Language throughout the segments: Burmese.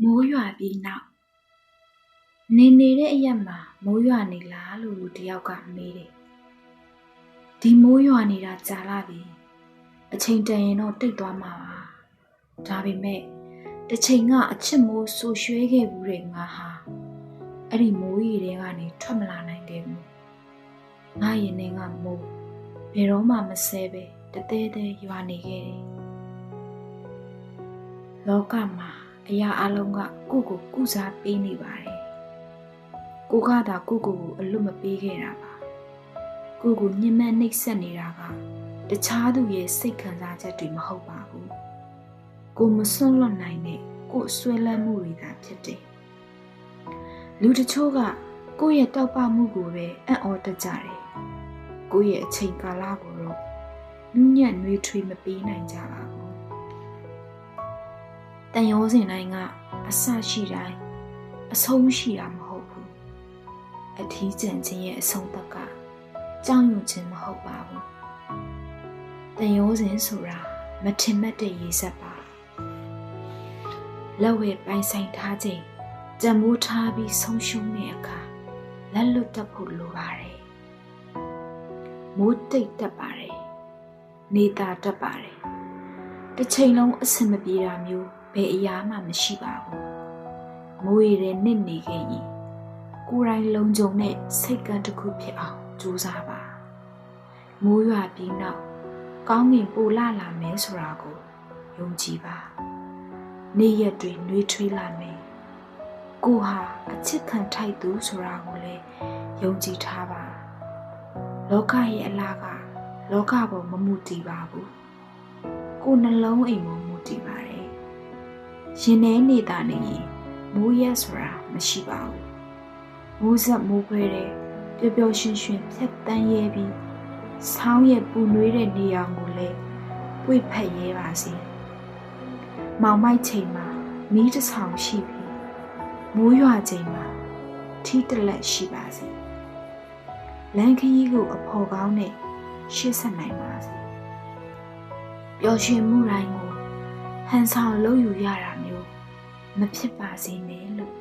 မိုးရွာပြီးနောက်နေနေတဲ့အရက်မှာမိုးရွာနေလားလို့လူတယောက်ကမေးတယ်။ဒီမိုးရွာနေတာကြာလာပြီ။အချိန်တန်ရင်တော့တိတ်သွားမှာပါ။ဒါပေမဲ့တစ်ချိန်ကအချစ်မိုးဆူရွှဲခဲ့ဘူးတဲ့ငါဟာအဲ့ဒီမိုးရီတွေကနေထွက်မလာနိုင်ခဲ့ဘူး။ငါရင်ထဲကမိုးဘယ်တော့မှမဆဲပဲတသေးသေးရွာနေခဲ့တယ်။လောကမှာအရာအလုံးကကိုယ့်ကိုကုစားပေးနေပါတယ်။ကိုကသာကိုယ့်ကိုအလွတ်မပေးခဲ့တာပါ။ကိုယ့်ကိုညှဉ်းပန်းနှိပ်စက်နေတာကတခြားသူရဲ့စိတ်ခံစားချက်တွေမဟုတ်ပါဘူး။ကိုမစွန့်လွတ်နိုင်တဲ့ကိုဆွဲလန်းမှုတွေသာဖြစ်တယ်။လူတချို့ကကိုယ့်ရဲ့တောက်ပမှုကိုပဲအံ့ဩတတ်ကြတယ်။ကိုယ့်ရဲ့အချိန်ကာလကိုတော့နူးညံ့နှွေးထွေးမပေးနိုင်ကြပါဘူး။တန်ရောစင်တိုင်းကအစရှိတိုင်းအဆုံးရှိတာမဟုတ်ဘူး။အထီးကျန်ခြင်းရဲ့အဆုံးသက်ကကြောက်ရွံ့ခြင်းမဟုတ်ပါဘူး။တန်ရောစင်ဆိုတာမထင်မှတ်တဲ့ရေစက်ပါ။လက်ဝဲပိုင်ဆိုင်ထားခြင်းကြံမိုးထားပြီးဆုံးရှုံးတဲ့အခါလက်လွတ်တတ်ဖို့လိုပါတယ်။မိုးတိတ်တတ်ပါတယ်။နေတာတတ်ပါတယ်။တစ်ချိန်လုံးအဆင်မပြေတာမျိုးဘယ်အရာမှမရှိပါဘူး။မိုးရီတဲ့နစ်နေခဲ့ရင်ကိုယ်တိုင်လုံခြုံတဲ့စိတ်ကန်းတစ်ခုဖြစ်အောင်ကြိုးစားပါ။မိုးရွာပြီးနောက်ကောင်းကင်ပိုလာလာမယ်ဆိုတာကိုယုံကြည်ပါ။နေ့ရက်တွေနှွေးထွေးလာမယ်။ကိုဟာအချစ်ခံထိုက်သူဆိုတာကိုလည်းယုံကြည်ထားပါ။လောကရဲ့အလားကလောကပေါ်မမူတည်ပါဘူး။ကိုယ်နှလုံးအိမ်ပေါ်မူတည်ပါတယ်။ရင်ထဲနေတာနေရင်မိုးရက်ဆိုတာမရှိပါဘူး။မိုးဆက်မိုးခွဲတဲ့ပျော်ပျော်ရွှင်ရွှင်ဖြတ်တန်းရဲပြီးဆောင်းရဲ့ပူနွေးတဲ့နေရာကိုလည်းပွေဖက်ရဲပါစေ။မောင်မိုက်ချိန်မှာမီးတစ်ဆောင်ရှိပြီးမိုးရွာချိန်မှာထီးတလက်ရှိပါစေ။လမ်းခရီးကိုအဖော်ကောင်းနဲ့ရှေ့ဆက်နိုင်ပါစေ။ပျော်ရွှင်မှုတိုင်းကိုဟန်ဆောင်လုပ်ယူရတာမျိုးမဖြစ်ပါစေနဲ့လို့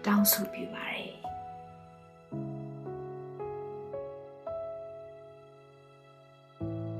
တောင်းဆိုပြုပါတယ်